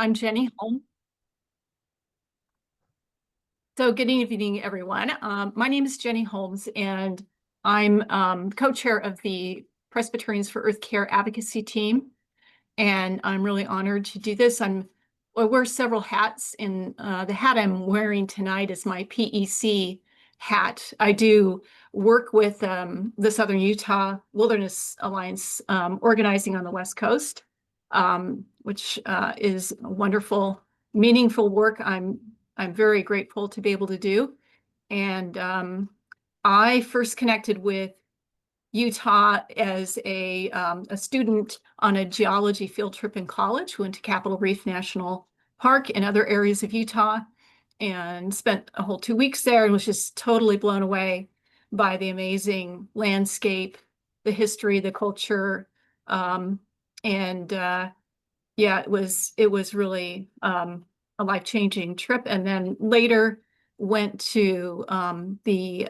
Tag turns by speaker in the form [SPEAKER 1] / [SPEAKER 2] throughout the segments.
[SPEAKER 1] I'm Jenny Holmes. So good evening, everyone. My name is Jenny Holmes, and I'm co-chair of the Presbyterians for Earth Care advocacy team. And I'm really honored to do this. I wear several hats, and the hat I'm wearing tonight is my PEC hat. I do work with the Southern Utah Wilderness Alliance, organizing on the West Coast, which is wonderful, meaningful work. I'm very grateful to be able to do. And I first connected with Utah as a student on a geology field trip in college. Went to Capitol Reef National Park and other areas of Utah and spent a whole 2 weeks there and was just totally blown away by the amazing landscape, the history, the culture. And Yeah, it was really a life-changing trip. And then later went to the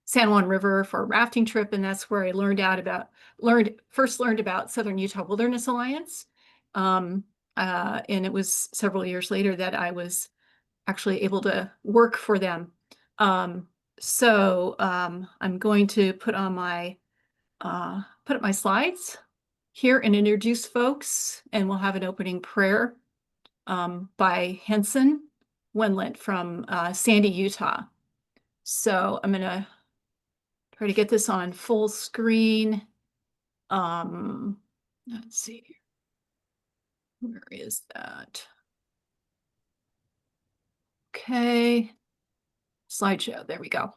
[SPEAKER 1] San Juan River for a rafting trip, and that's where I first learned about Southern Utah Wilderness Alliance. And it was several years later that I was actually able to work for them. I'm going to put up my slides here and introduce folks, and we'll have an opening prayer by Henson Wenlet from Sandy, Utah. So I'm going to try to get this on full screen. Let's see. Where is that? Okay. Slideshow. There we go.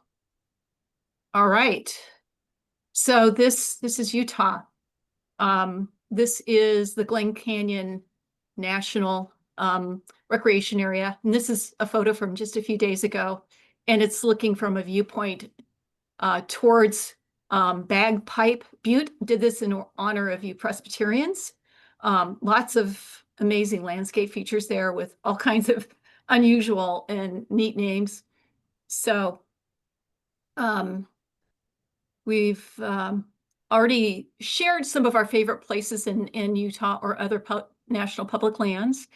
[SPEAKER 1] All right. So this is Utah. This is the Glen Canyon National Recreation Area. And this is a photo from just a few days ago. And it's looking from a viewpoint towards Bagpipe Butte. Did this in honor of you Presbyterians. Lots of amazing landscape features there with all kinds of unusual and neat names. So we've already shared some of our favorite places in Utah or other national public lands.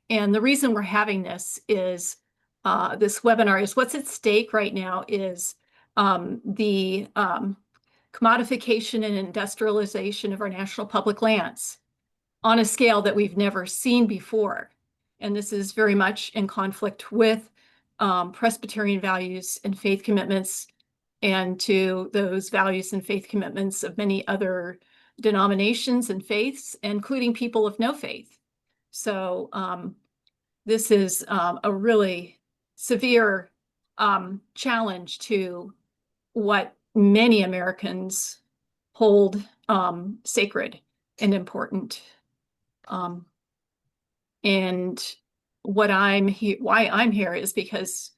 [SPEAKER 1] And the reason we're having this is this webinar is what's at stake right now is the commodification and industrialization of our national public lands on a scale that we've never seen before. And this is very much in conflict with Presbyterian values and faith commitments, and to those values and faith commitments of many other denominations and faiths, including people of no faith. So this is a really severe challenge to what many Americans hold sacred and important. And why I'm here is because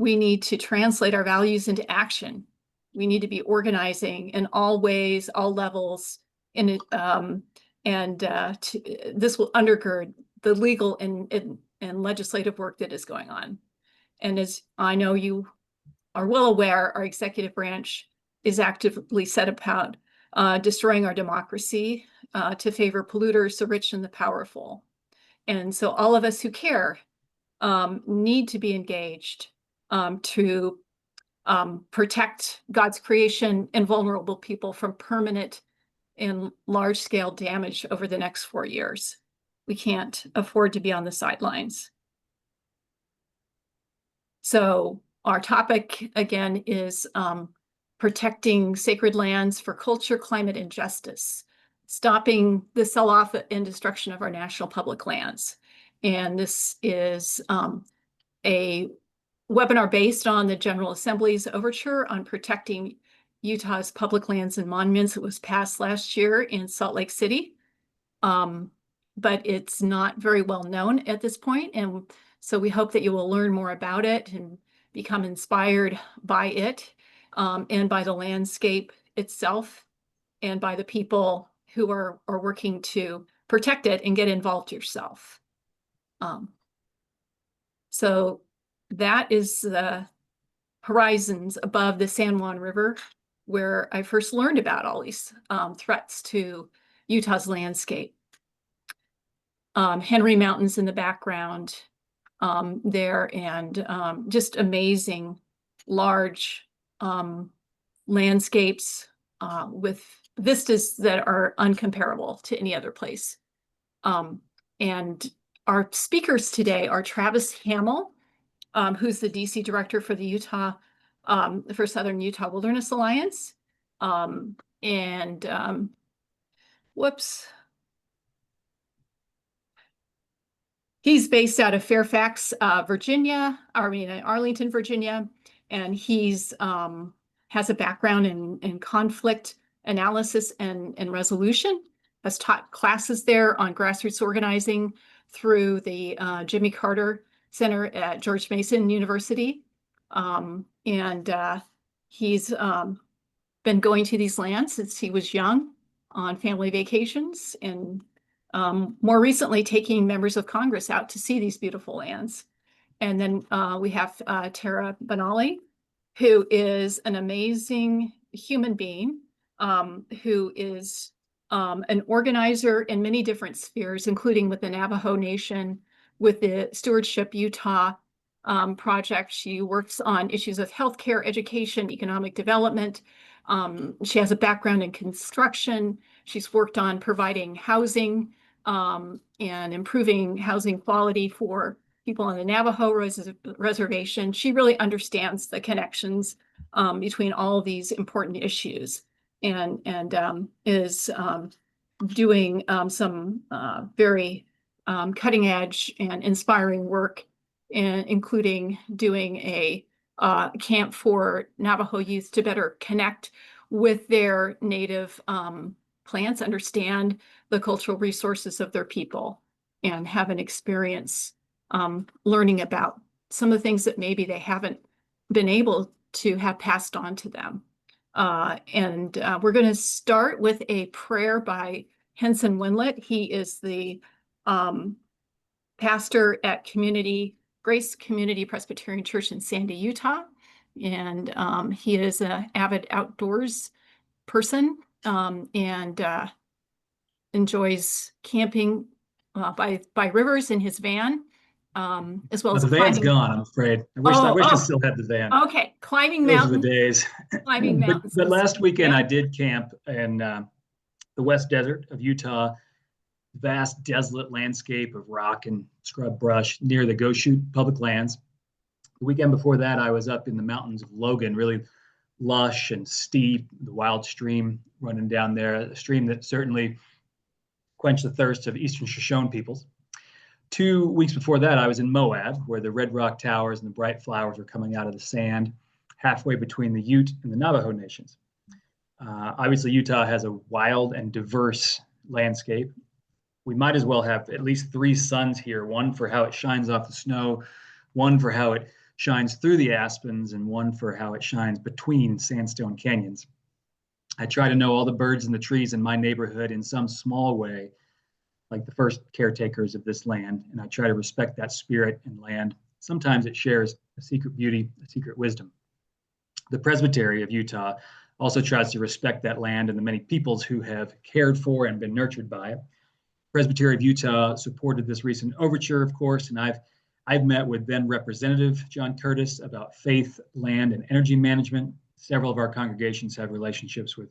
[SPEAKER 1] we need to translate our values into action. We need to be organizing in all ways, all levels, this will undergird the legal and legislative work that is going on. And as I know you are well aware, our executive branch is actively set about destroying our democracy to favor polluters, the rich, and the powerful. And so all of us who care need to be engaged to protect God's creation and vulnerable people from permanent and large-scale damage over the next 4 years. We can't afford to be on the sidelines. So our topic, again, is protecting sacred lands for culture, climate, and justice, stopping the sell-off and destruction of our national public lands. And this is a webinar based on the General Assembly's overture on protecting Utah's public lands and monuments. It was passed last year in Salt Lake City, but it's not very well known at this point. And so we hope that you will learn more about it and become inspired by it, and by the landscape itself, and by the people who are working to protect it, and get involved yourself. So that is the horizons above the San Juan River, where I first learned about all these threats to Utah's landscape. Henry Mountains in the background there, and just amazing large landscapes with vistas that are uncomparable to any other place. And our speakers today are Travis Hamill, who's the DC director for the for Southern Utah Wilderness Alliance. Whoops. He's based out of Fairfax, Arlington, Virginia, and he's has a background in conflict analysis and resolution, has taught classes there on grassroots organizing through the Jimmy Carter Center at George Mason University. He's been going to these lands since he was young on family vacations, and more recently taking members of Congress out to see these beautiful lands. And then we have Tara Benally, who is an amazing human being, who is an organizer in many different spheres, including with the Navajo Nation, with the Stewardship Utah project. She works on issues of healthcare, education, economic development. She has a background in construction. She's worked on providing housing and improving housing quality for people on the Navajo reservation. She really understands the connections between all of these important issues, and is doing some very cutting edge and inspiring work, including doing a camp for Navajo youth to better connect with their native plants, understand the cultural resources of their people, and have an experience learning about some of the things that maybe they haven't been able to have passed on to them. We're going to start with a prayer by Henson Winlet. He is the pastor at Grace Community Presbyterian Church in Sandy, Utah. And he is an avid outdoors person and enjoys camping by rivers in his van, as well as
[SPEAKER 2] The van's
[SPEAKER 1] climbing.
[SPEAKER 2] gone, I'm afraid. I wish I still had the van.
[SPEAKER 1] Okay, climbing
[SPEAKER 2] Those
[SPEAKER 1] mountains.
[SPEAKER 2] are the days.
[SPEAKER 1] Climbing mountains.
[SPEAKER 2] But last weekend I did camp in the West Desert of Utah, vast desolate landscape of rock and scrub brush near the Goshute public lands. The weekend before that, I was up in the mountains of Logan, really lush and steep, the wild stream running down there, a stream that certainly quenched the thirst of Eastern Shoshone peoples. 2 weeks before that, I was in Moab, where the red rock towers and the bright flowers were coming out of the sand, halfway between the Ute and the Navajo nations. Obviously, Utah has a wild and diverse landscape. We might as well have at least 3 suns here, one for how it shines off the snow, one for how it shines through the aspens, and one for how it shines between sandstone canyons. I try to know all the birds and the trees in my neighborhood in some small way, like the first caretakers of this land, and I try to respect that spirit and land. Sometimes it shares a secret beauty, a secret wisdom. The Presbytery of Utah also tries to respect that land and the many peoples who have cared for and been nurtured by it. Presbytery of Utah supported this recent overture, of course, and I've met with then Representative John Curtis about faith, land, and energy management. Several of our congregations have relationships with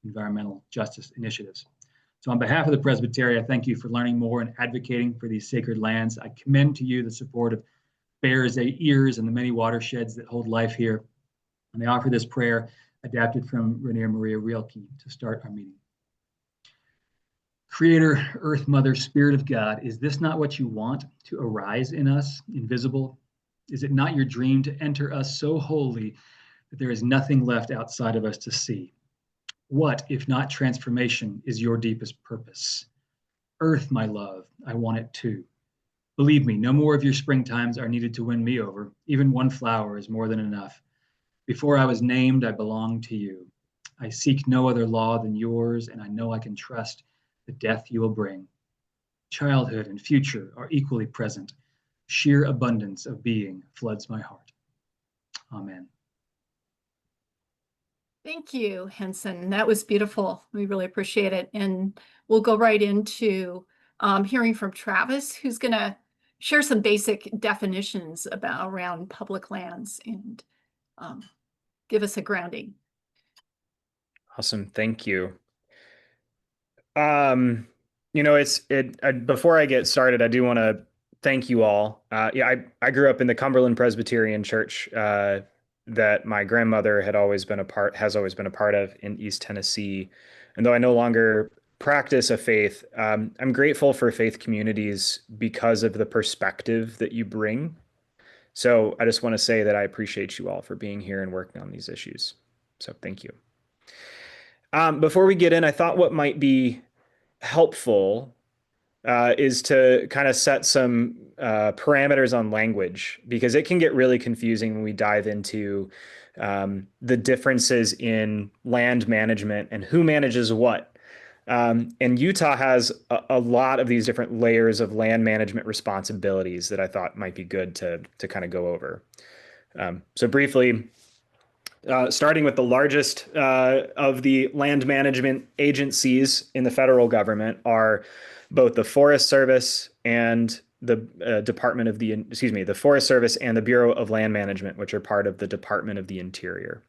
[SPEAKER 2] environmental justice initiatives. So on behalf of the Presbytery, I thank you for learning more and advocating for these sacred lands. I commend to you the support of Bears Ears and the many watersheds that hold life here. And I offer this prayer adapted from Rainier Maria Rilke to start our meeting. Creator, Earth Mother, Spirit of God, is this not what you want to arise in us, invisible? Is it not your dream to enter us so wholly that there is nothing left outside of us to see? What, if not transformation, is your deepest purpose? Earth, my love, I want it too. Believe me, no more of your springtimes are needed to win me over. Even one flower is more than enough. Before I was named, I belonged to you. I seek no other law than yours, and I know I can trust the death you will bring. Childhood and future are equally present. Sheer abundance of being floods my heart. Amen.
[SPEAKER 1] Thank you, Henson. That was beautiful. We really appreciate it. And we'll go right into hearing from Travis, who's going to share some basic definitions around public lands and give us a grounding.
[SPEAKER 3] Awesome. Thank you. Before I get started, I do want to thank you all. I grew up in the Cumberland Presbyterian Church that my grandmother has always been a part of in East Tennessee. And though I no longer practice a faith, I'm grateful for faith communities because of the perspective that you bring. So I just want to say that I appreciate you all for being here and working on these issues. So thank you. Before we get in, I thought what might be helpful is to kind of set some parameters on language, because it can get really confusing when we dive into the differences in land management and who manages what. And Utah has a lot of these different layers of land management responsibilities that I thought might be good to kind of go over. So briefly, starting with the largest of the land management agencies in the federal government are both the Forest Service and the the Forest Service and the Bureau of Land Management, which are part of the Department of the Interior.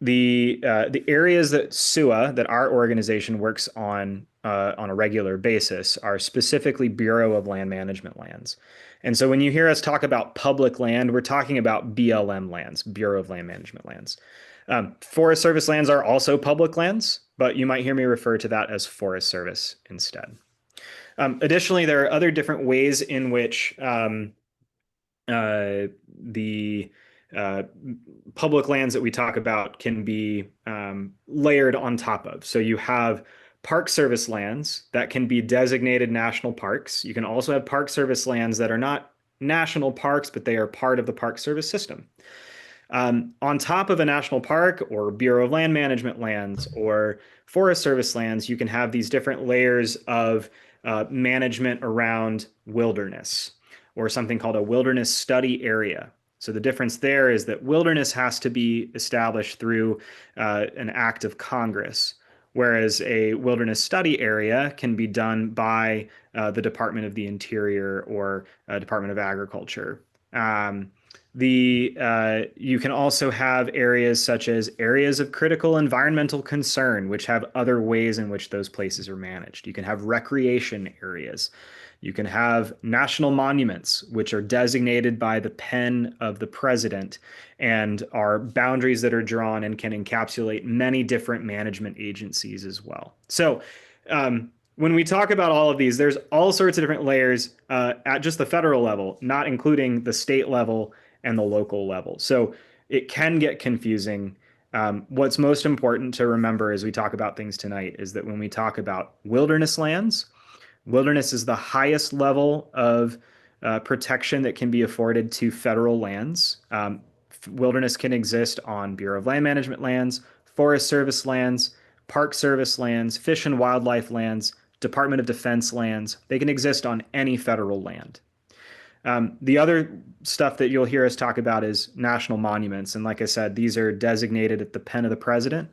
[SPEAKER 3] The areas that SUA, that our organization works on a regular basis, are specifically Bureau of Land Management lands. And so when you hear us talk about public land, we're talking about BLM lands, Bureau of Land Management lands. Forest Service lands are also public lands, but you might hear me refer to that as Forest Service instead. Additionally, there are other different ways in which the public lands that we talk about can be layered on top of. So you have Park Service lands that can be designated national parks. You can also have Park Service lands that are not national parks, but they are part of the Park Service system. On top of a national park or Bureau of Land Management lands or Forest Service lands, you can have these different layers of management around wilderness, or something called a wilderness study area. So the difference there is that wilderness has to be established through an act of Congress, whereas a wilderness study area can be done by the Department of the Interior or Department of Agriculture. You can also have areas such as areas of critical environmental concern, which have other ways in which those places are managed. You can have recreation areas. You can have national monuments, which are designated by the pen of the president and are boundaries that are drawn and can encapsulate many different management agencies as well. So when we talk about all of these, there's all sorts of different layers at just the federal level, not including the state level and the local level. So it can get confusing. What's most important to remember as we talk about things tonight is that when we talk about wilderness lands, wilderness is the highest level of protection that can be afforded to federal lands. Wilderness can exist on Bureau of Land Management lands, Forest Service lands, Park Service lands, Fish and Wildlife lands, Department of Defense lands. They can exist on any federal land. The other stuff that you'll hear us talk about is national monuments. And like I said, these are designated at the pen of the president.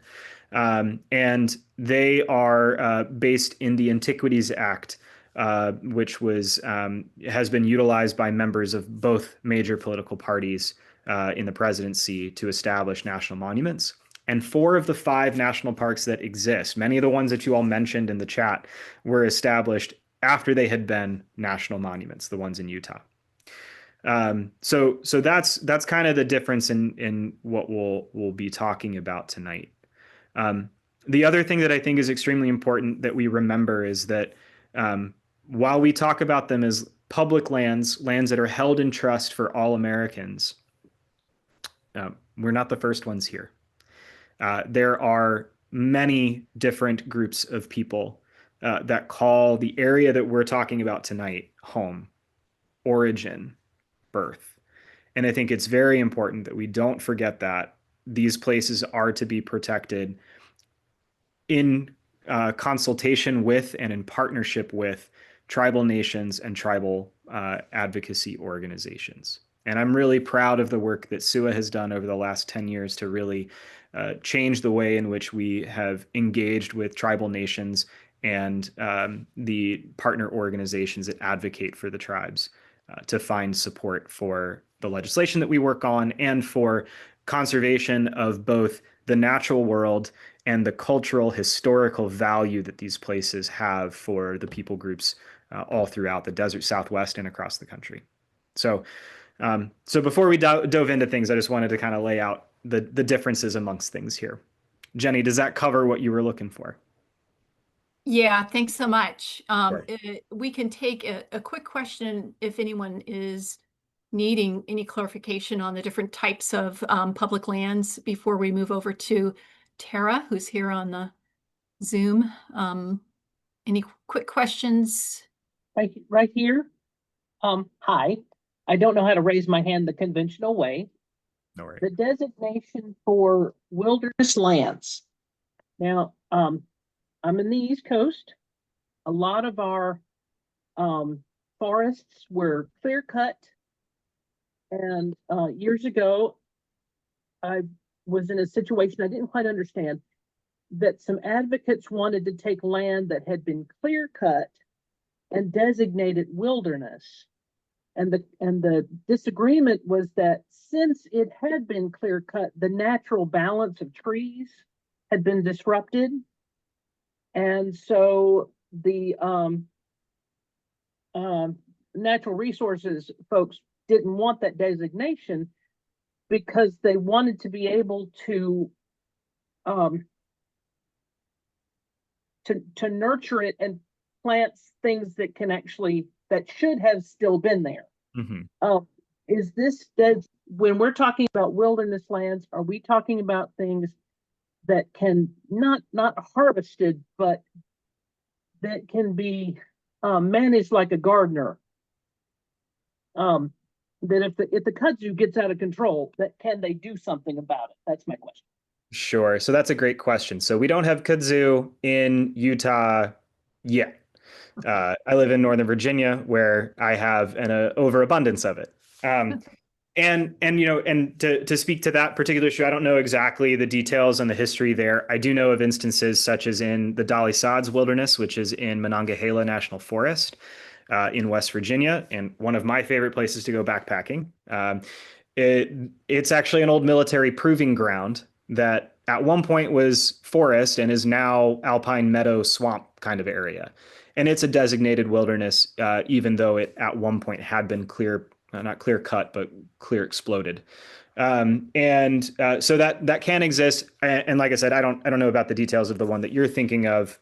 [SPEAKER 3] And they are based in the Antiquities Act, which has been utilized by members of both major political parties in the presidency to establish national monuments. And 4 of the 5 national parks that exist, many of the ones that you all mentioned in the chat, were established after they had been national monuments, the ones in Utah. So that's kind of the difference in what we'll be talking about tonight. The other thing that I think is extremely important that we remember is that while we talk about them as public lands that are held in trust for all Americans, we're not the first ones here. There are many different groups of people that call the area that we're talking about tonight home, origin, birth. And I think it's very important that we don't forget that these places are to be protected in consultation with and in partnership with tribal nations and tribal advocacy organizations. And I'm really proud of the work that SUA has done over the last 10 years to really change the way in which we have engaged with tribal nations and the partner organizations that advocate for the tribes to find support for the legislation that we work on and for conservation of both the natural world and the cultural historical value that these places have for the people groups all throughout the desert Southwest and across the country. So before we dove into things, I just wanted to kind of lay out the differences amongst things here. Jenny, does that cover what you were looking for?
[SPEAKER 1] Yeah, thanks so much.
[SPEAKER 3] Sure.
[SPEAKER 1] We can take a quick question if anyone is needing any clarification on the different types of public lands before we move over to Tara, who's here on the Zoom. Any quick questions?
[SPEAKER 4] Right here. Hi. I don't know how to raise my hand the conventional way.
[SPEAKER 3] No worries.
[SPEAKER 4] The designation for wilderness lands. Now, I'm in the East Coast. A lot of our forests were clear cut. And years ago, I was in a situation I didn't quite understand, that some advocates wanted to take land that had been clear cut and designate it wilderness. And the disagreement was that since it had been clear cut, the natural balance of trees had been disrupted. And so the natural resources folks didn't want that designation because they wanted to be able to nurture it and plant things that can actually, that should have still been there.
[SPEAKER 3] Mm-hmm.
[SPEAKER 4] Is this, when we're talking about wilderness lands, are we talking about things that can not harvested, but that can be managed like a gardener? That if the kudzu gets out of control, that can they do something about it? That's my question.
[SPEAKER 3] Sure. So that's a great question. So we don't have kudzu in Utah yet. I live in Northern Virginia, where I have an overabundance of it. And to speak to that particular issue, I don't know exactly the details and the history there. I do know of instances such as in the Dali Sods Wilderness, which is in Monongahela National Forest in West Virginia, and one of my favorite places to go backpacking. It's actually an old military proving ground that at one point was forest and is now alpine meadow swamp kind of area. And it's a designated wilderness, even though it at one point had been not clear cut, but clear exploded. So that can exist. And like I said, I don't know about the details of the one that you're thinking of.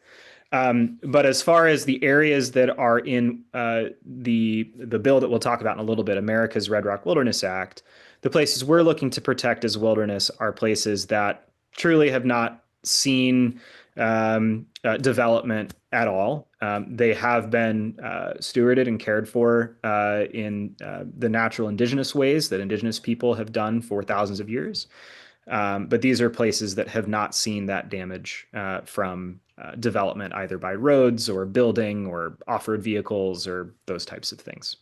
[SPEAKER 3] But as far as the areas that are in the bill that we'll talk about in a little bit, America's Red Rock Wilderness Act, the places we're looking to protect as wilderness are places that truly have not seen development at all. They have been stewarded and cared for in the natural indigenous ways that indigenous people have done for thousands of years. But these are places that have not seen that damage from development, either by roads or building or off-road vehicles or those types of things.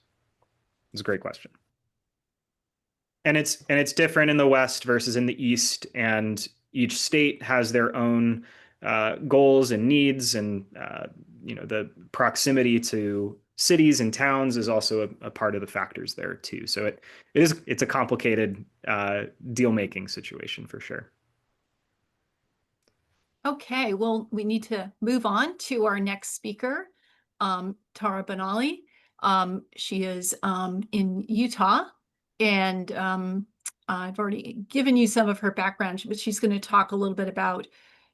[SPEAKER 3] It's a great question. And it's different in the West versus in the East, and each state has their own goals and needs, and the proximity to cities and towns is also a part of the factors there too. So it's a complicated deal-making situation for sure.
[SPEAKER 1] Okay, well, we need to move on to our next speaker, Tara Benally. She is in Utah, and I've already given you some of her background, but she's going to talk a little bit about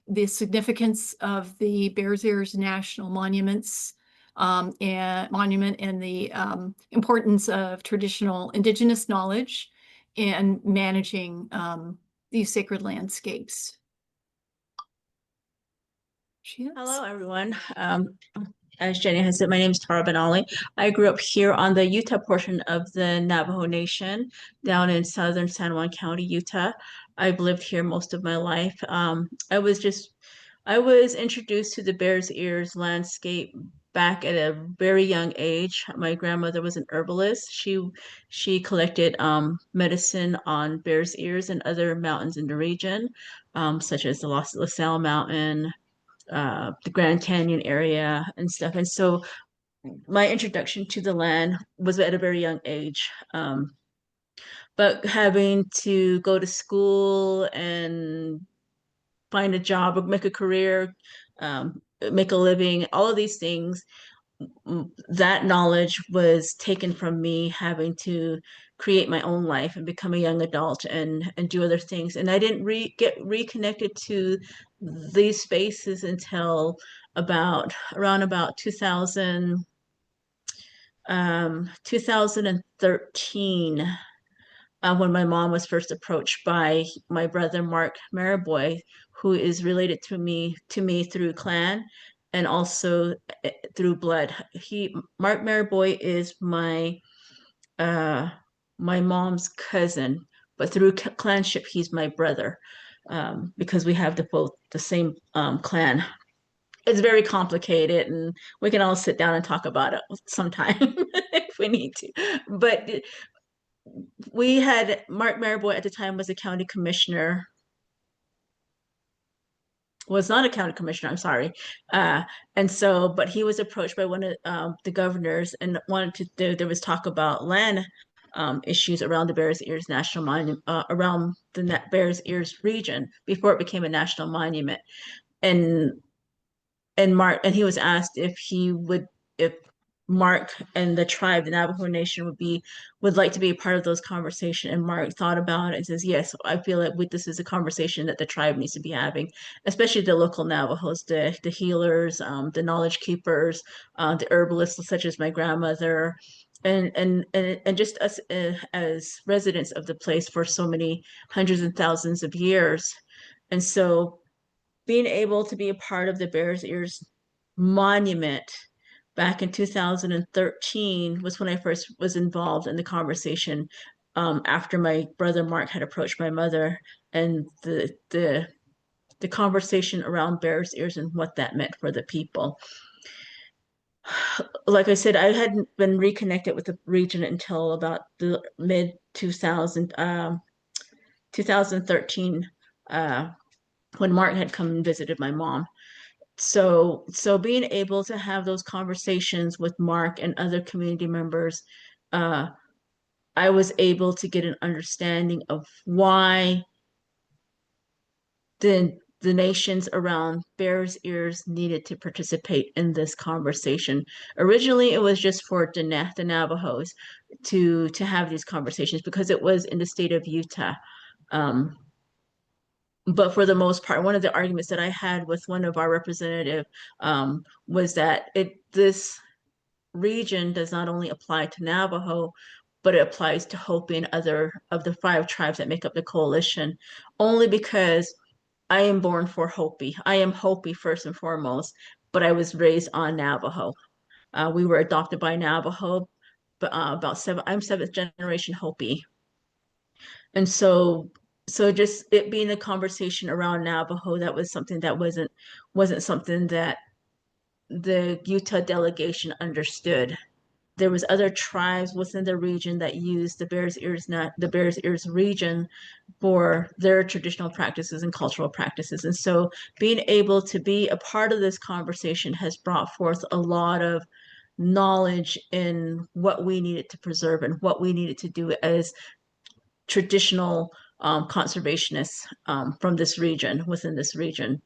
[SPEAKER 1] the significance of the Bears Ears National Monuments and the importance of traditional indigenous knowledge and managing these sacred landscapes.
[SPEAKER 5] Hello, everyone. As Jenny has said, my name is Tara Benally. I grew up here on the Utah portion of the Navajo Nation down in southern San Juan County, Utah. I've lived here most of my life. I was introduced to the Bears Ears landscape back at a very young age. My grandmother was an herbalist. She collected medicine on Bears Ears and other mountains in the region, such as the La Salle Mountain, the Grand Canyon area and stuff. And so my introduction to the land was at a very young age. But having to go to school and find a job or make a career, make a living, all of these things, that knowledge was taken from me having to create my own life and become a young adult and do other things. And I didn't get reconnected to these spaces until around about 2013, when my mom was first approached by my brother Mark Mariboy, who is related to me through clan and also through blood. Mark Mariboy is my mom's cousin, but through clanship he's my brother, because we have both the same clan. It's very complicated, and we can all sit down and talk about it sometime if we need to. But we had Mark Mariboy at the time was a county commissioner. Was not a county commissioner, I'm sorry. And so, but he was approached by one of the governors and wanted to, there was talk about land issues around the Bears Ears National Monument, around the Bears Ears region before it became a national monument. And he was asked if Mark and the tribe, the Navajo Nation, would like to be a part of those conversations. And Mark thought about it and says, yes, I feel like this is a conversation that the tribe needs to be having, especially the local Navajos, the healers, the knowledge keepers, the herbalists such as my grandmother, and just us as residents of the place for so many hundreds and thousands of years. And so being able to be a part of the Bears Ears Monument back in 2013 was when I first was involved in the conversation, after my brother Mark had approached my mother, and the conversation around Bears Ears and what that meant for the people. Like I said, I hadn't been reconnected with the region until about the mid 2013, when Mark had come and visited my mom. So being able to have those conversations with Mark and other community members, I was able to get an understanding of why the nations around Bears Ears needed to participate in this conversation. Originally, it was just for the Navajos to have these conversations because it was in the state of Utah. But for the most part, one of the arguments that I had with one of our representative was that this region does not only apply to Navajo, but it applies to Hopi and other of the 5 tribes that make up the coalition, only because I am born for Hopi. I am Hopi first and foremost, but I was raised on Navajo. We were adopted by Navajo, but I'm 7th generation Hopi. And so just it being a conversation around Navajo, that was something that wasn't something that the Utah delegation understood. There was other tribes within the region that used the Bears Ears region for their traditional practices and cultural practices. And so being able to be a part of this conversation has brought forth a lot of knowledge in what we needed to preserve and what we needed to do as traditional conservationists from this region, within this region.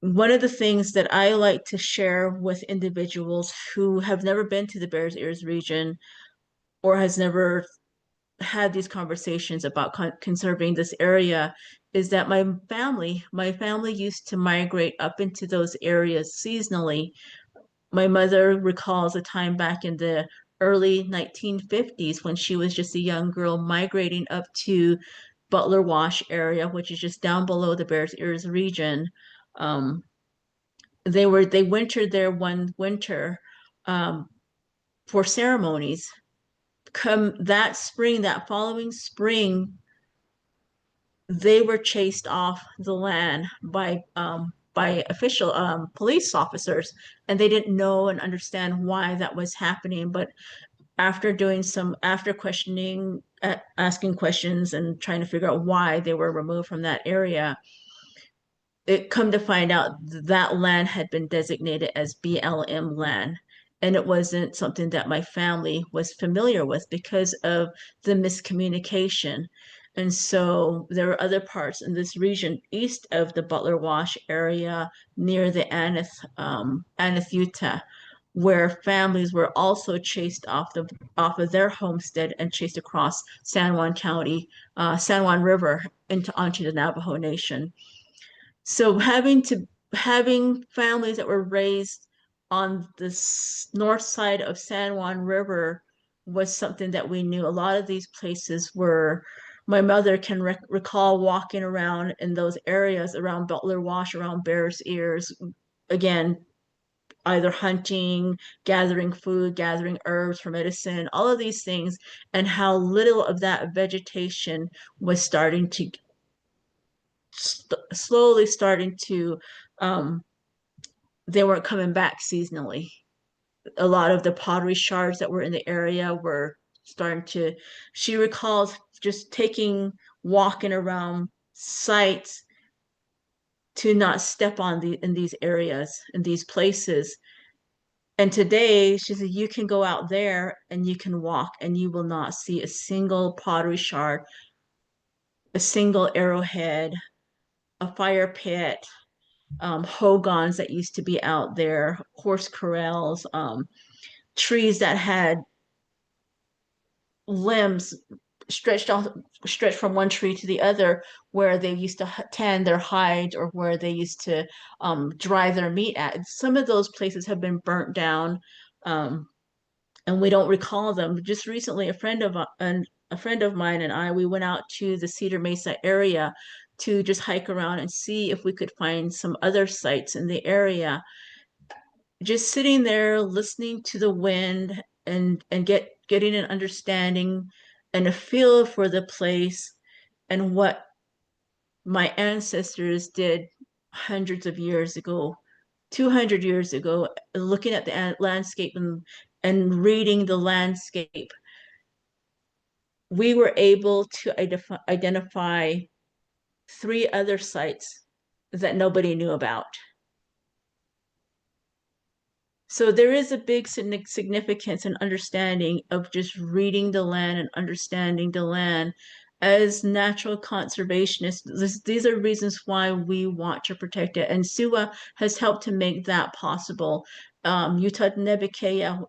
[SPEAKER 5] One of the things that I like to share with individuals who have never been to the Bears Ears region or has never had these conversations about conserving this area is that my family used to migrate up into those areas seasonally. My mother recalls a time back in the early 1950s when she was just a young girl migrating up to Butler Wash area, which is just down below the Bears Ears region. They wintered there one winter for ceremonies. Come that following spring, they were chased off the land by official police officers, and they didn't know and understand why that was happening. But after questioning, asking questions and trying to figure out why they were removed from that area, it come to find out that land had been designated as BLM land. And it wasn't something that my family was familiar with because of the miscommunication. And so there were other parts in this region east of the Butler Wash area near the Aneth, Utah, where families were also chased off of their homestead and chased across San Juan County, San Juan River onto the Navajo Nation. So having families that were raised on the north side of San Juan River was something that we knew. A lot of these places were, my mother can recall walking around in those areas around Butler Wash, around Bears Ears, again, either hunting, gathering food, gathering herbs for medicine, all of these things, and how little of that vegetation was starting to slowly starting to they weren't coming back seasonally. A lot of the pottery shards that were in the area were starting to, she recalls just walking around sites to not step on in these areas, in these places. And today she said, you can go out there and you can walk and you will not see a single pottery shard, a single arrowhead, a fire pit, hogans that used to be out there, horse corrals, trees that had limbs stretched from one tree to the other, where they used to tan their hides or where they used to dry their meat at. Some of those places have been burnt down, and we don't recall them. Just recently, a friend of mine and I, we went out to the Cedar Mesa area to just hike around and see if we could find some other sites in the area. Just sitting there listening to the wind and getting an understanding and a feel for the place and what my ancestors did hundreds of years ago, 200 years ago, looking at the landscape and reading the landscape. We were able to identify 3 other sites that nobody knew about. So there is a big significance and understanding of just reading the land and understanding the land. As natural conservationists, these are reasons why we want to protect it. And SUA has helped to make that possible. Utah Nebuchadnezzar,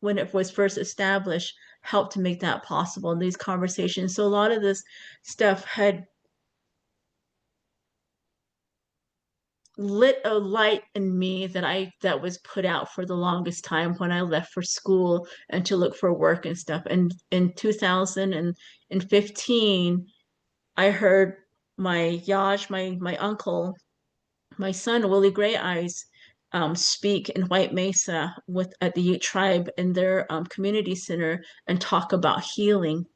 [SPEAKER 5] when it was first established, helped to make that possible in these conversations. So a lot of this stuff had lit a light in me that was put out for the longest time when I left for school and to look for work and stuff. And in 2015, I heard my Yash, my uncle, my son, Willie Gray Eyes, speak in White Mesa at the Ute tribe in their community center and talk about healing.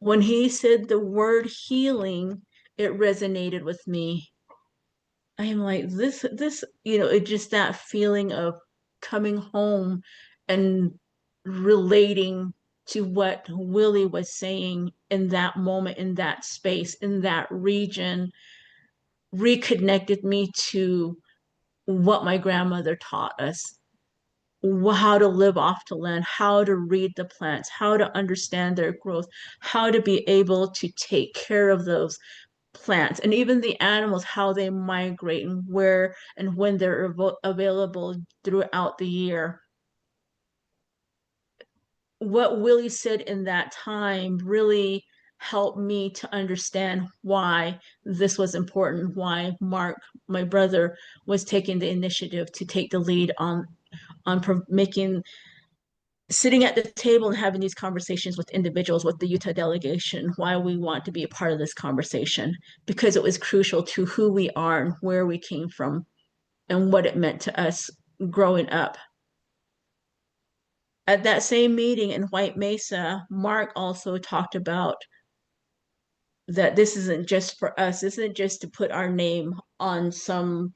[SPEAKER 5] When he said the word healing, it resonated with me. I am like, this, it just that feeling of coming home and relating to what Willie was saying in that moment, in that space, in that region, reconnected me to what my grandmother taught us, how to live off the land, how to read the plants, how to understand their growth, how to be able to take care of those plants and even the animals, how they migrate and where and when they're available throughout the year. What Willie said in that time really helped me to understand why this was important, why Mark, my brother, was taking the initiative to take the lead on sitting at the table and having these conversations with individuals, with the Utah delegation, why we want to be a part of this conversation, because it was crucial to who we are and where we came from and what it meant to us growing up. At that same meeting in White Mesa, Mark also talked about that this isn't just for us. This isn't just to put our name on some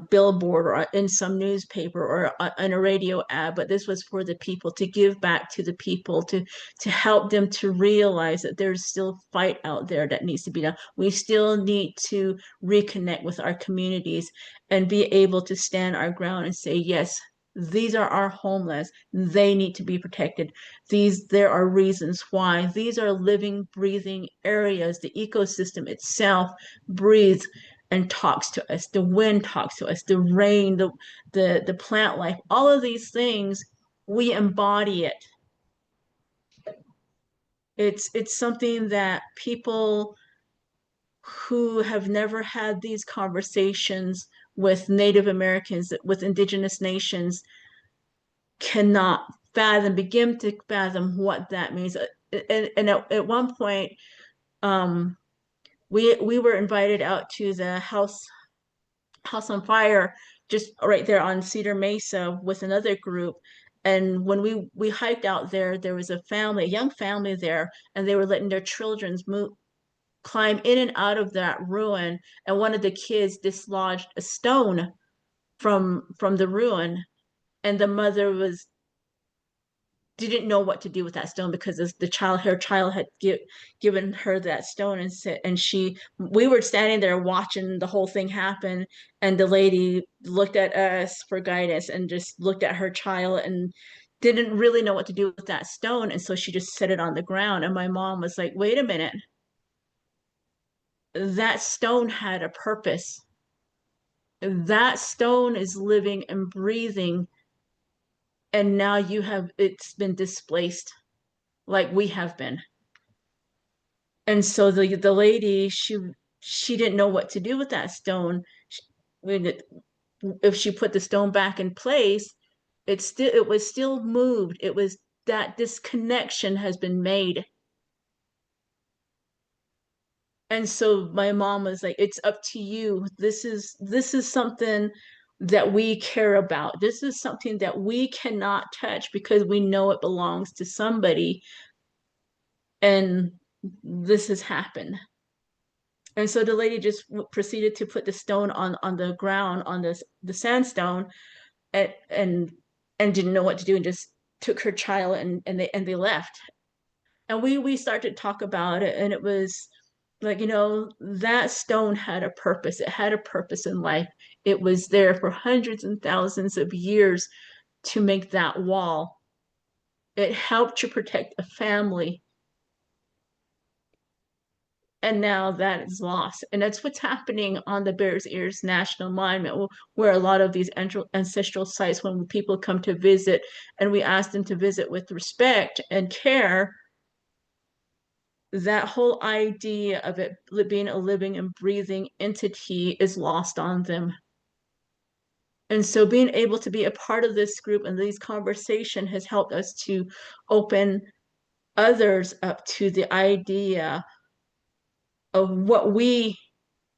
[SPEAKER 5] billboard or in some newspaper or in a radio ad, but this was for the people, to give back to the people, to help them to realize that there's still fight out there that needs to be done. We still need to reconnect with our communities and be able to stand our ground and say, yes, these are our homelands. They need to be protected. There are reasons why. These are living, breathing areas. The ecosystem itself breathes and talks to us. The wind talks to us. The rain, the plant life, all of these things, we embody it. It's something that people who have never had these conversations with Native Americans, with indigenous nations, cannot begin to fathom what that means. And at one point, we were invited out to the House on Fire, just right there on Cedar Mesa with another group. And when we hiked out there, there was a young family there, and they were letting their children climb in and out of that ruin. And one of the kids dislodged a stone from the ruin, and the mother didn't know what to do with that stone because her child had given her that stone, and we were standing there watching the whole thing happen, and the lady looked at us for guidance and just looked at her child and didn't really know what to do with that stone, and so she just set it on the ground. And my mom was like, wait a minute, that stone had a purpose. That stone is living and breathing, and now it's been displaced like we have been. And so the lady, she didn't know what to do with that stone. If she put the stone back in place, it was still moved. It was that disconnection has been made. And so my mom was like, it's up to you. This is something that we care about. This is something that we cannot touch because we know it belongs to somebody. And this has happened. And so the lady just proceeded to put the stone on the ground, on the sandstone, and didn't know what to do, and just took her child and they left. And we started to talk about it, and it was like, that stone had a purpose. It had a purpose in life. It was there for hundreds and thousands of years to make that wall. It helped to protect a family. And now that is lost. And that's what's happening on the Bears Ears National Monument, where a lot of these ancestral sites, when people come to visit and we ask them to visit with respect and care, that whole idea of it being a living and breathing entity is lost on them. And so being able to be a part of this group and these conversations has helped us to open others up to the idea of what we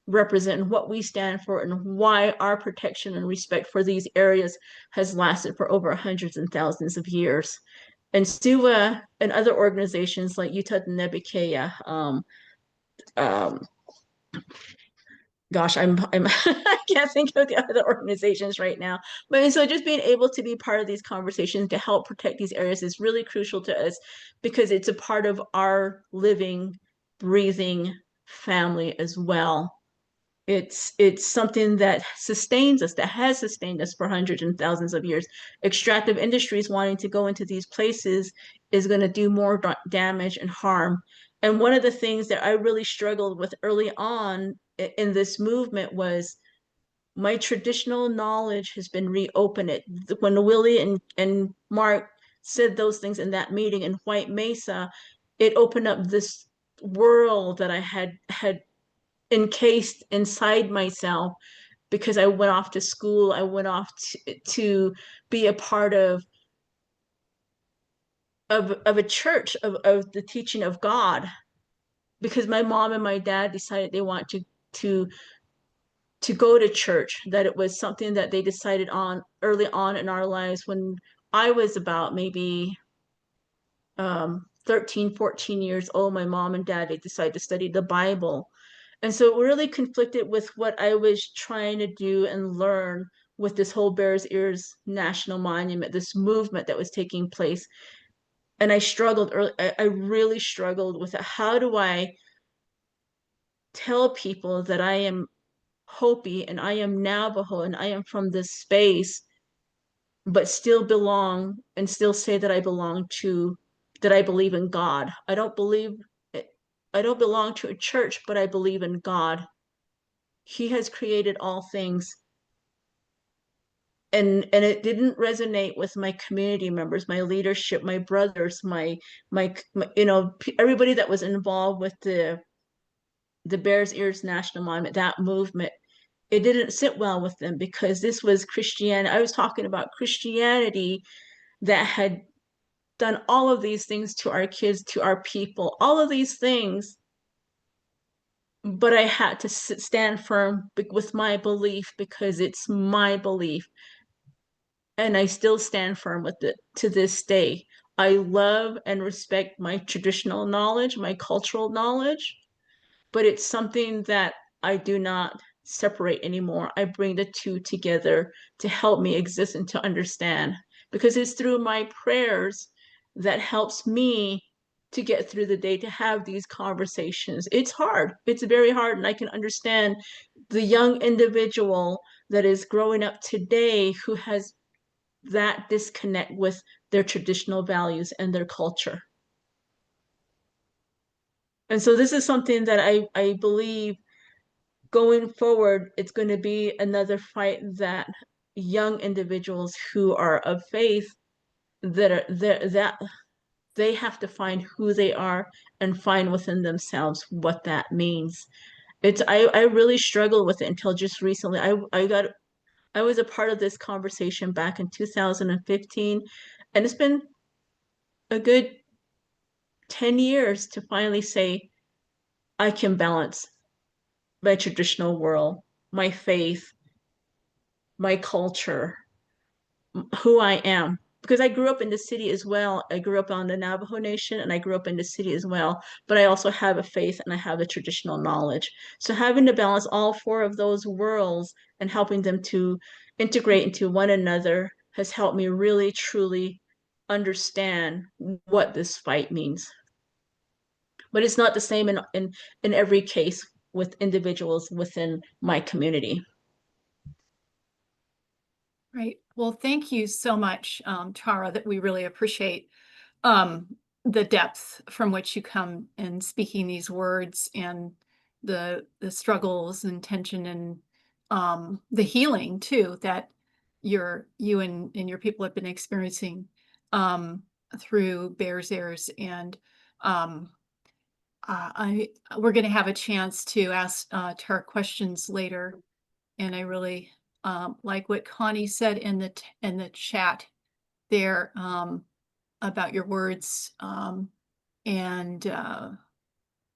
[SPEAKER 5] represent and what we stand for, and why our protection and respect for these areas has lasted for over hundreds and thousands of years. And SUWA and other organizations like Utah Nebuchadnezzar, gosh, I can't think of the other organizations right now. But so just being able to be part of these conversations to help protect these areas is really crucial to us, because it's a part of our living, breathing family as well. It's something that sustains us, that has sustained us for hundreds and thousands of years. Extractive industries wanting to go into these places is going to do more damage and harm. And one of the things that I really struggled with early on in this movement was my traditional knowledge has been reopened. When Willie and Mark said those things in that meeting in White Mesa, it opened up this world that I had encased inside myself, because I went off to school. I went off to be a part of a church, of the teaching of God, because my mom and my dad decided they want to go to church, that it was something that they decided on early on in our lives. When I was about maybe 13, 14 years old, my mom and dad, they decided to study the Bible. And so it really conflicted with what I was trying to do and learn with this whole Bears Ears National Monument, this movement that was taking place. And I struggled early, I really struggled with it. How do I tell people that I am Hopi and I am Navajo and I am from this space, but still belong and still say that I belong to, that I believe in God? I don't belong to a church, but I believe in God. He has created all things. And it didn't resonate with my community members, my leadership, my brothers, my everybody that was involved with the Bears Ears National Monument, that movement. It didn't sit well with them because this was Christianity. I was talking about Christianity that had done all of these things to our kids, to our people, all of these things. But I had to stand firm with my belief because it's my belief. And I still stand firm with it to this day. I love and respect my traditional knowledge, my cultural knowledge, but it's something that I do not separate anymore. I bring the two together to help me exist and to understand, because it's through my prayers that helps me to get through the day, to have these conversations. It's hard. It's very hard. And I can understand the young individual that is growing up today who has that disconnect with their traditional values and their culture. And so this is something that I believe going forward, it's going to be another fight that young individuals who are of faith that they have to find who they are and find within themselves what that means. I really struggled with it until just recently. I was a part of this conversation back in 2015, and it's been a good 10 years to finally say I can balance my traditional world, my faith, my culture, who I am. Because I grew up in the city as well. I grew up on the Navajo Nation and I grew up in the city as well. But I also have a faith and I have a traditional knowledge. So having to balance all four of those worlds and helping them to integrate into one another has helped me really, truly understand what this fight means. But it's not the same in every case with individuals within my community.
[SPEAKER 1] Right. Well, thank you so much, Tara, that we really appreciate um, the depth from which you come in speaking these words and the struggles and tension and the healing too that you and your people have been experiencing through Bears Ears. And um, we're going to have a chance to ask Tara questions later, and I really like what Connie said in the chat there about your words, and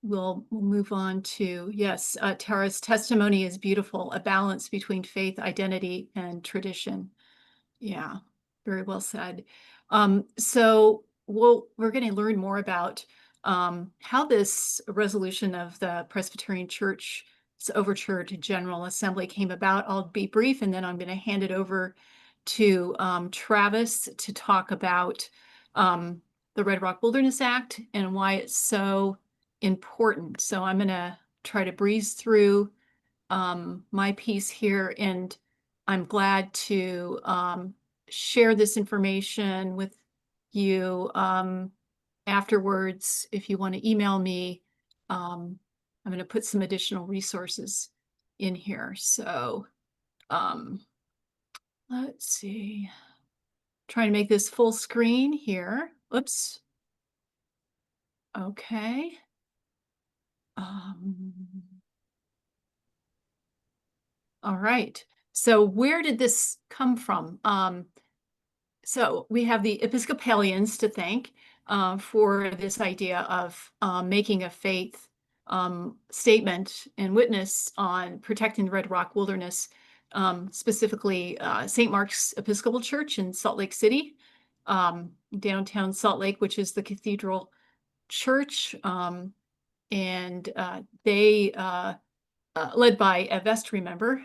[SPEAKER 1] we'll move on to, yes, Tara's testimony is beautiful, a balance between faith, identity, and tradition. Yeah, very well said. So we're going to learn more about how this resolution of the Presbyterian Church's overture to General Assembly came about. I'll be brief, and then I'm going to hand it over to Travis to talk about the Red Rock Wilderness Act and why it's so important. So I'm going to try to breeze through my piece here, and I'm glad to share this information with you afterwards. If you want to email me, I'm going to put some additional resources in here. So let's see. Trying to make this full screen here. Oops. Okay. All right. So where did this come from? So we have the Episcopalians to thank for this idea of making a faith statement and witness on protecting the Red Rock Wilderness, specifically St. Mark's Episcopal Church in Salt Lake City, downtown Salt Lake, which is the cathedral church. And they led by a vestry member.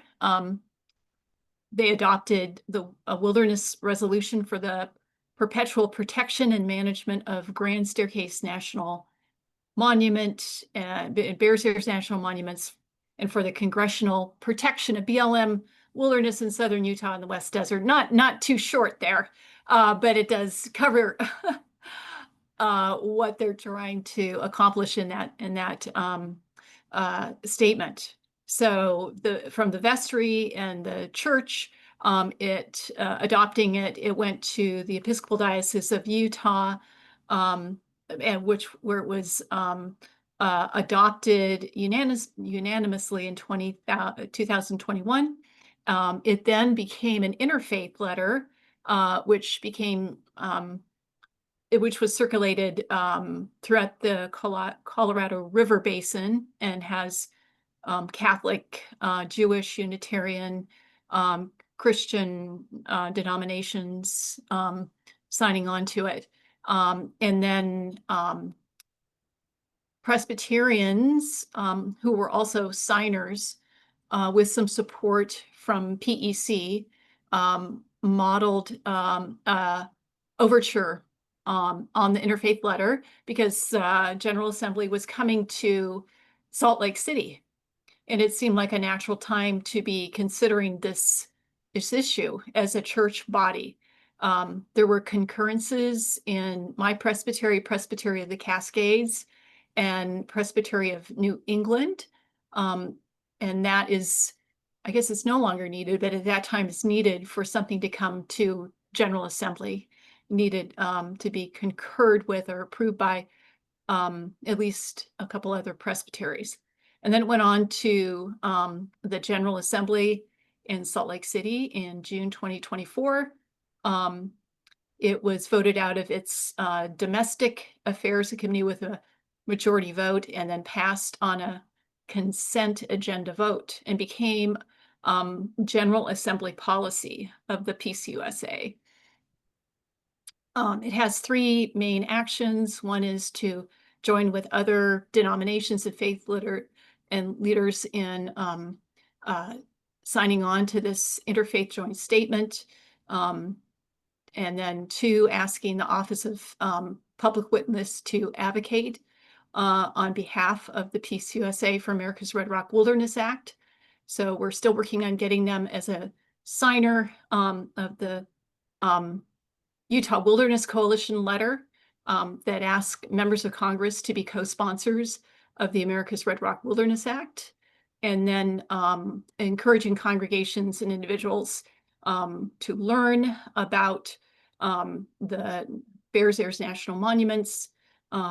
[SPEAKER 1] They adopted a wilderness resolution for the perpetual protection and management of Grand Staircase National Monument, Bears Ears National Monuments, and for the congressional protection of BLM wilderness in southern Utah and the West Desert. Not too short there, but it does cover what they're trying to accomplish in that statement. So from the vestry and the church, adopting it, it went to the Episcopal Diocese of Utah, and where it was adopted unanimously in 2021. It then became an interfaith letter, which was circulated throughout the Colorado River Basin and has Catholic, Jewish, Unitarian, Christian denominations signing on to it. And then Presbyterians, who were also signers, with some support from PEC, modeled overture on the interfaith letter, because General Assembly was coming to Salt Lake City, and it seemed like a natural time to be considering this issue as a church body. There were concurrences in my presbytery, Presbytery of the Cascades, and Presbytery of New England. And that is, I guess it's no longer needed, but at that time it's needed for something to come to General Assembly, needed to be concurred with or approved by at least a couple other presbyteries. And then it went on to the General Assembly in Salt Lake City in June 2024. It was voted out of its Domestic Affairs Committee with a majority vote, and then passed on a consent agenda vote and became General Assembly policy of the PCUSA. It has three main actions. One is to join with other denominations of faith leaders in signing on to this interfaith joint statement. And then two, asking the Office of Public Witness to advocate on behalf of the PCUSA for America's Red Rock Wilderness Act. So we're still working on getting them as a signer of the Utah Wilderness Coalition letter that asks members of Congress to be co-sponsors of the America's Red Rock Wilderness Act, and then encouraging congregations and individuals to learn about the Bears Ears National Monuments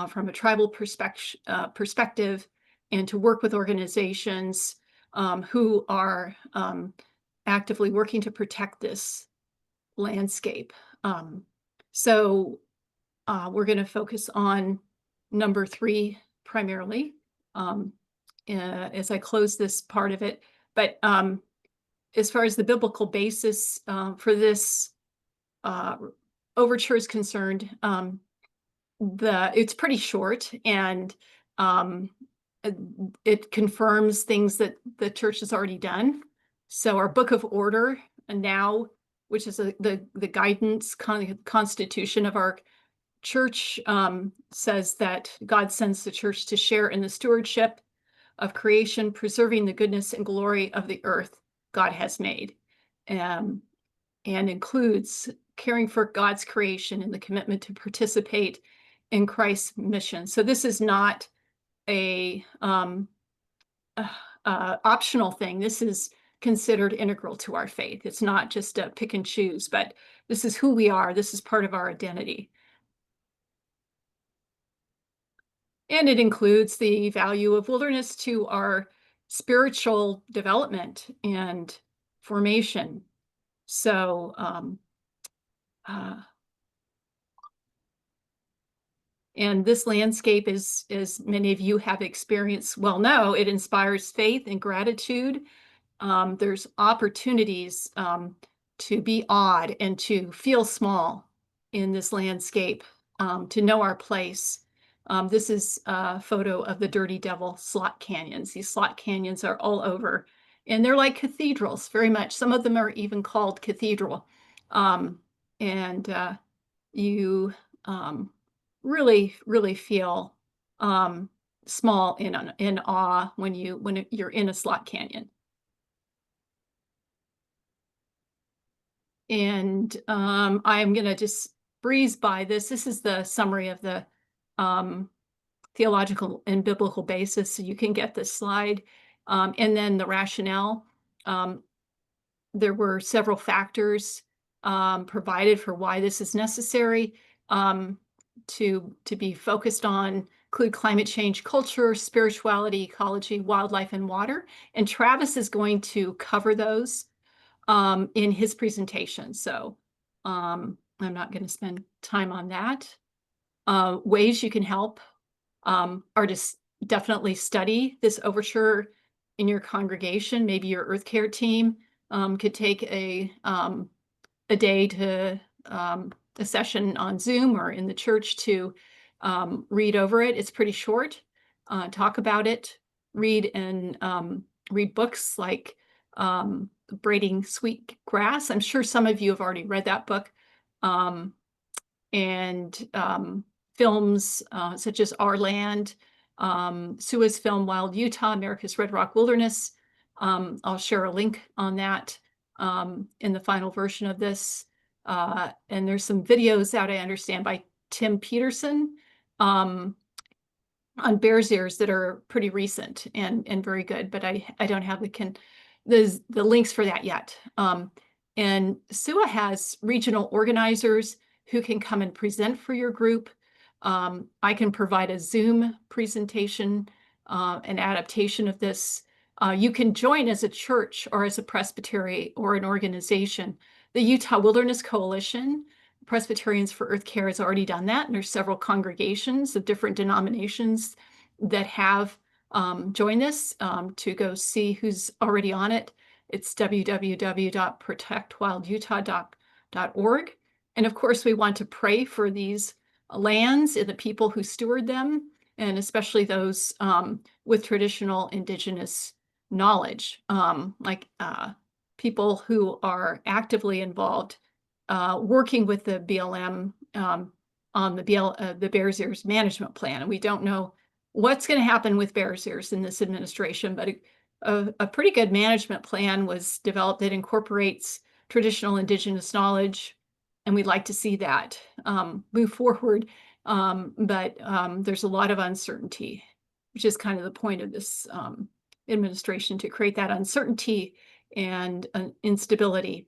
[SPEAKER 1] from a tribal perspective, and to work with organizations who are actively working to protect this landscape. So we're going to focus on number 3 primarily as I close this part of it. But as far as the biblical basis for this overture is concerned, it's pretty short, and it confirms things that the church has already done. So our Book of Order now, which is the guidance constitution of our church, says that God sends the church to share in the stewardship of creation, preserving the goodness and glory of the earth God has made, and includes caring for God's creation and the commitment to participate in Christ's mission. So this is not a optional thing. This is considered integral to our faith. It's not just a pick and choose, but this is who we are. This is part of our identity. And it includes the value of wilderness to our spiritual development and formation. So and this landscape, is, as many of you have experienced well know, it inspires faith and gratitude. There's opportunities to be awed and to feel small in this landscape, to know our place, This is a photo of the Dirty Devil slot canyons. These slot canyons are all over, and they're like cathedrals, very much. Some of them are even called cathedral. And you really, really feel small in awe when you're in a slot canyon. And I'm gonna just breeze by this. This is the summary of the theological and biblical basis, so you can get this slide. And then the rationale. There were several factors provided for why this is necessary to be focused on, include climate change, culture, spirituality, ecology, wildlife, and water. And Travis is going to cover those in his presentation. So I'm not going to spend time on that. Ways you can help are to definitely study this overture in your congregation. Maybe your Earth Care team could take a day to a session on Zoom or in the church to read over it. It's pretty short. Talk about it. Read books like Braiding Sweet Grass. I'm sure some of you have already read that book. And films such as Our Land, Sua's film Wild Utah, America's Red Rock Wilderness. I'll share a link on that in the final version of this. And there's some videos out, I understand, by Tim Peterson on Bears Ears that are pretty recent and very good, but I don't have the links for that yet. And SUA has regional organizers who can come and present for your group. I can provide a Zoom presentation, an adaptation of this. You can join as a church or as a presbytery or an organization. The Utah Wilderness Coalition, Presbyterians for Earth Care, has already done that. And there's several congregations of different denominations that have joined this to go see who's already on it. It's www.protectwildutah.org. And of course, we want to pray for these lands and the people who steward them, and especially those with traditional indigenous knowledge, like people who are actively involved working with the BLM on the Bears Ears management plan. And we don't know what's going to happen with Bears Ears in this administration, but a pretty good management plan was developed that incorporates traditional indigenous knowledge, and we'd like to see that move forward. But there's a lot of uncertainty, which is kind of the point of this administration, to create that uncertainty and instability.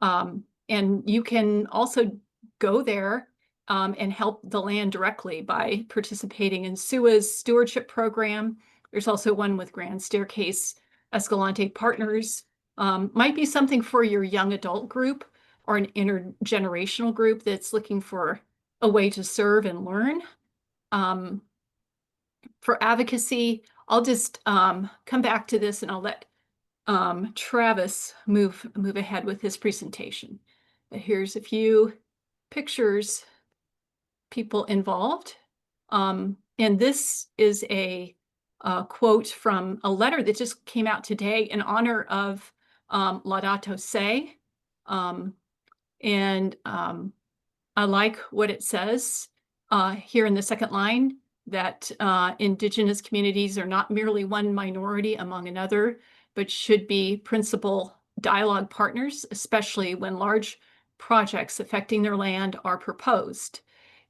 [SPEAKER 1] And you can also go there and help the land directly by participating in SUA's stewardship program. There's also one with Grand Staircase Escalante Partners. Might be something for your young adult group or an intergenerational group that's looking for a way to serve and learn. For advocacy, I'll just come back to this and I'll let Travis move ahead with his presentation. But here's a few pictures, people involved. And this is a quote from a letter that just came out today in honor of Laudato Si. And I like what it says here in the second line, that Indigenous communities are not merely one minority among another, but should be principal dialogue partners, especially when large projects affecting their land are proposed.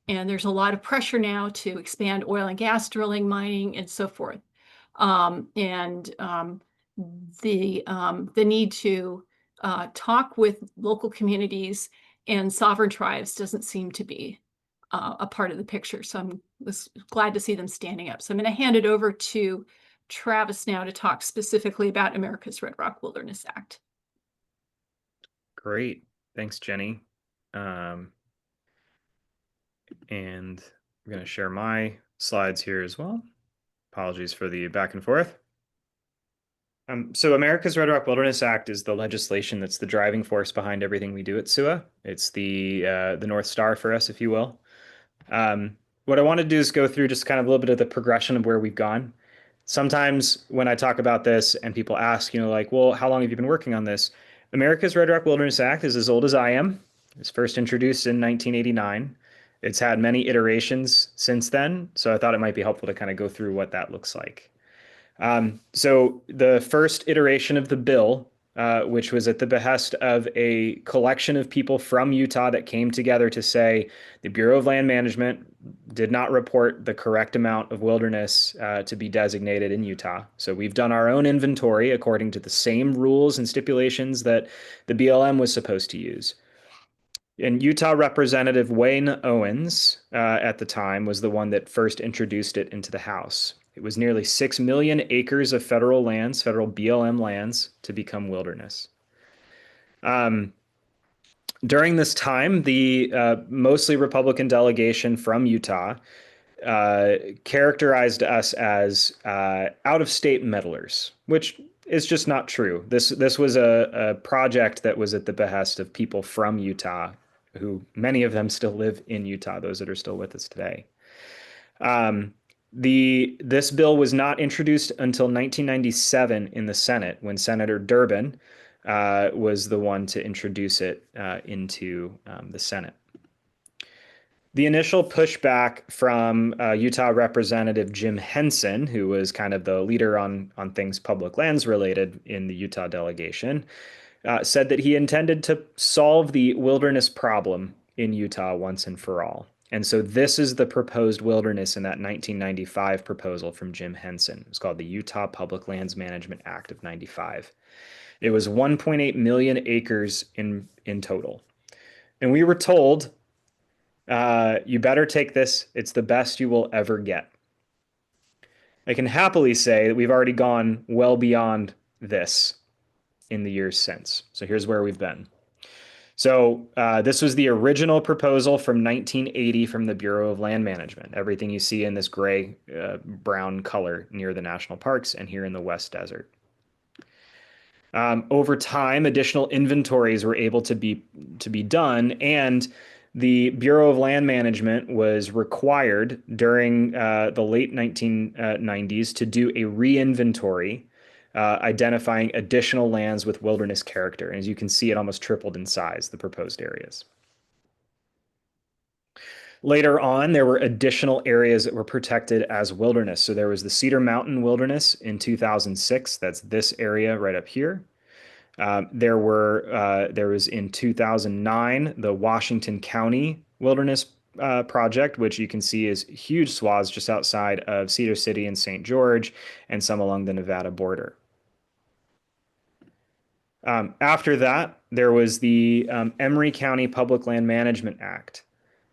[SPEAKER 1] And there's a lot of pressure now to expand oil and gas drilling, mining, and so forth. The need to talk with local communities and sovereign tribes doesn't seem to be a part of the picture. So I was glad to see them standing up. So I'm going to hand it over to Travis now to talk specifically about America's Red Rock Wilderness Act.
[SPEAKER 3] Great. Thanks, Jenny. And I'm going to share my slides here as well. Apologies for the back and forth. So America's Red Rock Wilderness Act is the legislation that's the driving force behind everything we do at SUA. It's the North Star for us, if you will. what I want to do is go through just kind of a little bit of the progression of where we've gone. Sometimes when I talk about this and people ask, like, well, how long have you been working on this? America's Red Rock Wilderness Act is as old as I am. It was first introduced in 1989. It's had many iterations since then, so I thought it might be helpful to kind of go through what that looks like. So the first iteration of the bill, which was at the behest of a collection of people from Utah that came together to say the Bureau of Land Management did not report the correct amount of wilderness to be designated in Utah. So we've done our own inventory according to the same rules and stipulations that the BLM was supposed to use. And Utah Representative Wayne Owens at the time was the one that first introduced it into the House. It was nearly 6 million acres of federal lands, federal BLM lands, to become wilderness. During this time, the mostly Republican delegation from Utah characterized us as out-of-state meddlers, which is just not true. This was a project that was at the behest of people from Utah, who many of them still live in Utah, those that are still with us today. This bill was not introduced until 1997 in the Senate, when Senator Durbin was the one to introduce it into the Senate. The initial pushback from Utah Representative Jim Henson, who was kind of the leader on things public lands related in the Utah delegation, said that he intended to solve the wilderness problem in Utah once and for all. And so this is the proposed wilderness in that 1995 proposal from Jim Henson. It's called the Utah Public Lands Management Act of 95. It was 1.8 million acres in total. And we were told, you better take this. It's the best you will ever get. I can happily say that we've already gone well beyond this in the years since. So here's where we've been. So this was the original proposal from 1980 from the Bureau of Land Management. Everything you see in this gray brown color near the national parks and here in the West Desert. Over time, additional inventories were able to be done, and the Bureau of Land Management was required during the late 1990s to do a re-inventory identifying additional lands with wilderness character. And as you can see, it almost tripled in size, the proposed areas. Later on, there were additional areas that were protected as wilderness. So there was the Cedar Mountain Wilderness in 2006. That's this area right up here. There was in 2009, the Washington County Wilderness Project, which you can see is huge swaths just outside of Cedar City and St. George and some along the Nevada border. After that, there was the Emery County Public Land Management Act.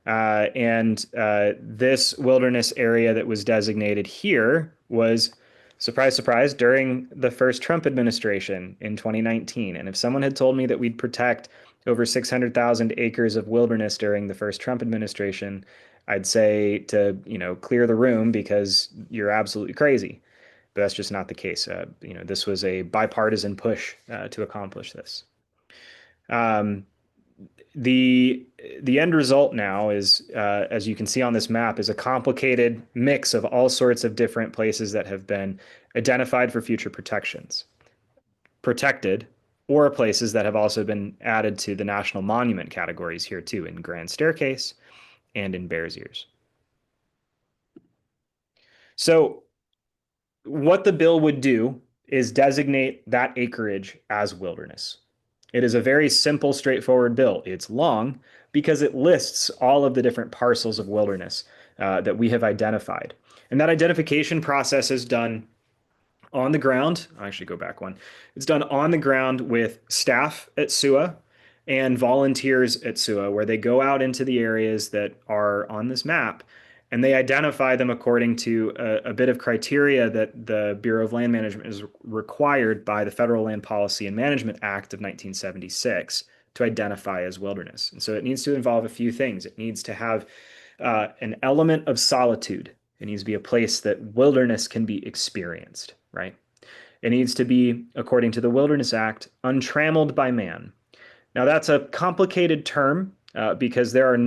[SPEAKER 3] This wilderness area that was designated here was, surprise, surprise, during the first Trump administration in 2019. And if someone had told me that we'd protect over 600,000 acres of wilderness during the first Trump administration, I'd say to, clear the room because you're absolutely crazy. But that's just not the case. This was a bipartisan push to accomplish this. The end result now is, as you can see on this map, is a complicated mix of all sorts of different places that have been identified for future protected, or places that have also been added to the national monument categories here too, in Grand Staircase and in Bears Ears. So what the bill would do is designate that acreage as wilderness. It is a very simple, straightforward bill. It's long because it lists all of the different parcels of wilderness that we have identified. And that identification process is done on the ground. I'll actually go back one. It's done on the ground with staff at SUA and volunteers at SUA, where they go out into the areas that are on this map and they identify them according to a bit of criteria that the Bureau of Land Management is required by the Federal Land Policy and Management Act of 1976 to identify as wilderness. And so it needs to involve a few things. It needs to have an element of solitude. It needs to be a place that wilderness can be experienced, right? It needs to be, according to the Wilderness Act, untrammeled by man. Now that's a complicated term. because there is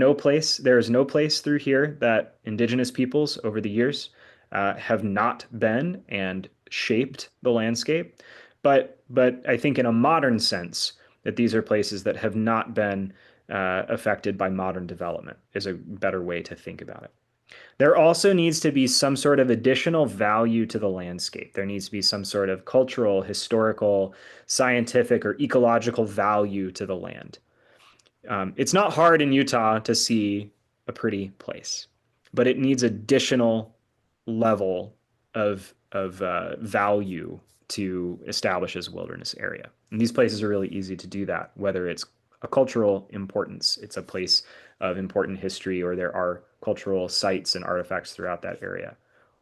[SPEAKER 3] no place through here that indigenous peoples over the years have not been and shaped the landscape. But I think in a modern sense that these are places that have not been affected by modern development is a better way to think about it. There also needs to be some sort of additional value to the landscape. There needs to be some sort of cultural, historical, scientific, or ecological value to the land. It's not hard in Utah to see a pretty place, but it needs additional level of value to establish as a wilderness area. And these places are really easy to do that, whether it's a cultural importance, it's a place of important history, or there are cultural sites and artifacts throughout that area.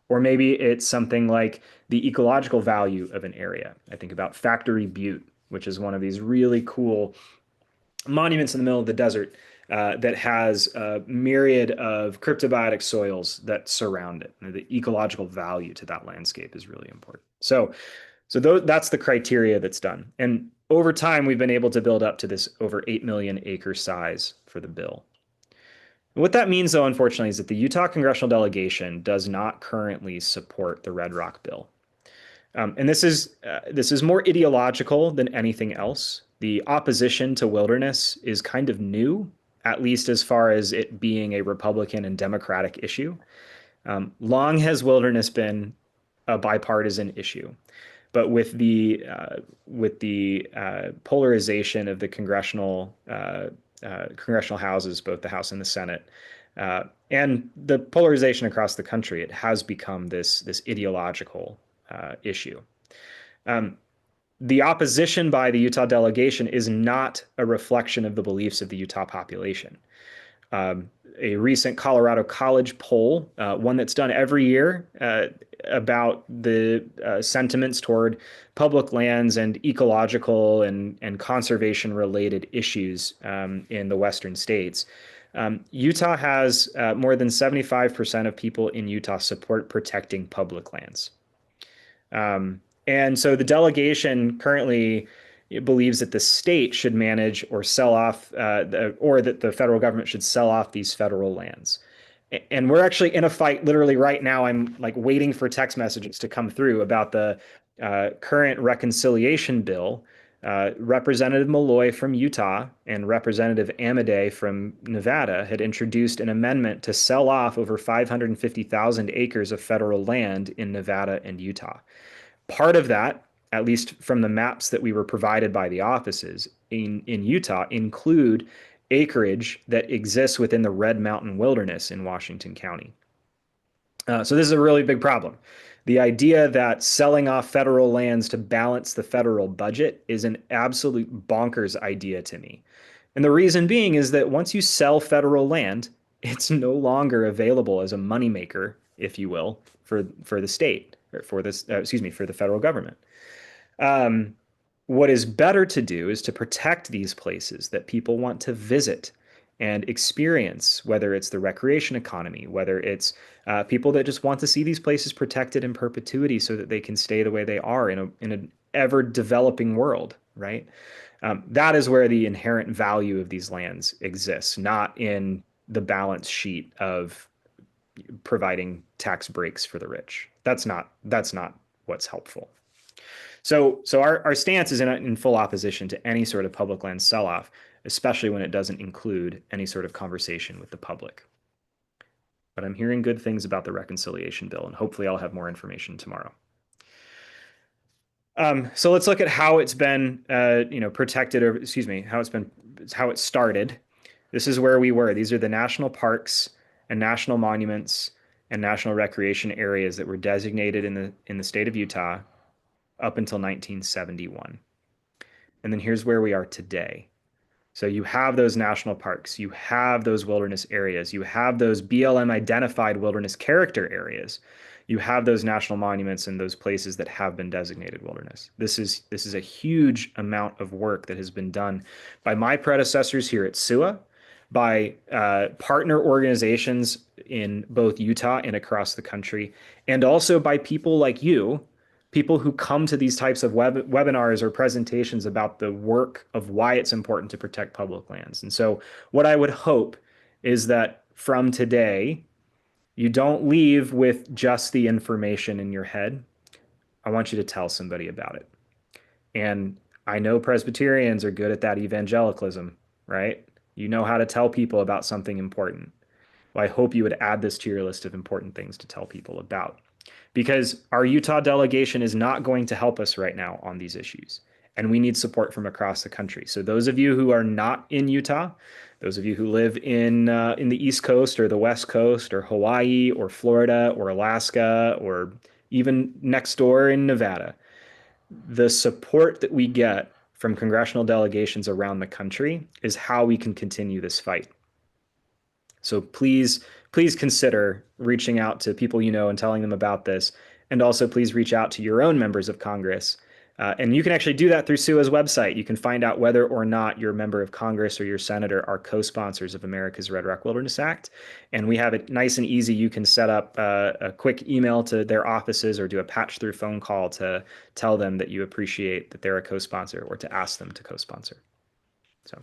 [SPEAKER 3] Or maybe it's something like the ecological value of an area. I think about Factory Butte, which is one of these really cool monuments in the middle of the desert that has a myriad of cryptobiotic soils that surround it. And the ecological value to that landscape is really important. So that's the criteria that's done. And over time, we've been able to build up to this over 8 million acre size for the bill. And what that means, though, unfortunately, is that the Utah congressional delegation does not currently support the Red Rock bill. And this is more ideological than anything else. The opposition to wilderness is kind of new, at least as far as it being a Republican and Democratic issue. Long has wilderness been a bipartisan issue, but with the polarization of the congressional houses, both the House and the Senate, and the polarization across the country, it has become this ideological issue. The opposition by the Utah delegation is not a reflection of the beliefs of the Utah population. A recent Colorado College poll, one that's done every year, about the sentiments toward public lands and ecological and conservation related issues in the Western states. Utah has more than 75% of people in Utah support protecting public lands. And so the delegation currently believes that the state should manage or sell off, or that the federal government should sell off these federal lands. And we're actually in a fight literally right now. I'm like waiting for text messages to come through about the current reconciliation bill. Representative Malloy from Utah and Representative Amodei from Nevada had introduced an amendment to sell off over 550,000 acres of federal land in Nevada and Utah. Part of that, at least from the maps that we were provided by the offices in Utah, include acreage that exists within the Red Mountain Wilderness in Washington County. So this is a really big problem. The idea that selling off federal lands to balance the federal budget is an absolute bonkers idea to me. And the reason being is that once you sell federal land, it's no longer available as a moneymaker, if you will, for the state, or for the federal government. What is better to do is to protect these places that people want to visit and experience, whether it's the recreation economy, whether it's people that just want to see these places protected in perpetuity so that they can stay the way they are in an ever developing world, right? That is where the inherent value of these lands exists, not in the balance sheet of providing tax breaks for the rich. That's not what's helpful. So our stance is in full opposition to any sort of public land sell-off, especially when it doesn't include any sort of conversation with the public. But I'm hearing good things about the reconciliation bill, and hopefully I'll have more information tomorrow. So let's look at how it's been, protected, or how it started. This is where we were. These are the national parks and national monuments and national recreation areas that were designated in the state of Utah up until 1971. And then here's where we are today. So you have those national parks, you have those wilderness areas, you have those BLM identified wilderness character areas, you have those national monuments and those places that have been designated wilderness. This is a huge amount of work that has been done by my predecessors here at SUA, by partner organizations in both Utah and across the country, and also by people like you, people who come to these types of webinars or presentations about the work of why it's important to protect public lands. And so what I would hope is that from today, you don't leave with just the information in your head. I want you to tell somebody about it. And I know Presbyterians are good at that evangelicalism, right? You know how to tell people about something important. Well, I hope you would add this to your list of important things to tell people about, because our Utah delegation is not going to help us right now on these issues, and we need support from across the country. So those of you who are not in Utah, those of you who live in the East Coast or the West Coast or Hawaii or Florida or Alaska or even next door in Nevada, the support that we get from congressional delegations around the country is how we can continue this fight. So please consider reaching out to people you know and telling them about this. And also please reach out to your own members of Congress. And you can actually do that through SUA's website. You can find out whether or not your member of Congress or your senator are co-sponsors of America's Red Rock Wilderness Act. And we have it nice and easy. You can set up a quick email to their offices or do a patch through phone call to tell them that you appreciate that they're a co-sponsor or to ask them to co-sponsor. So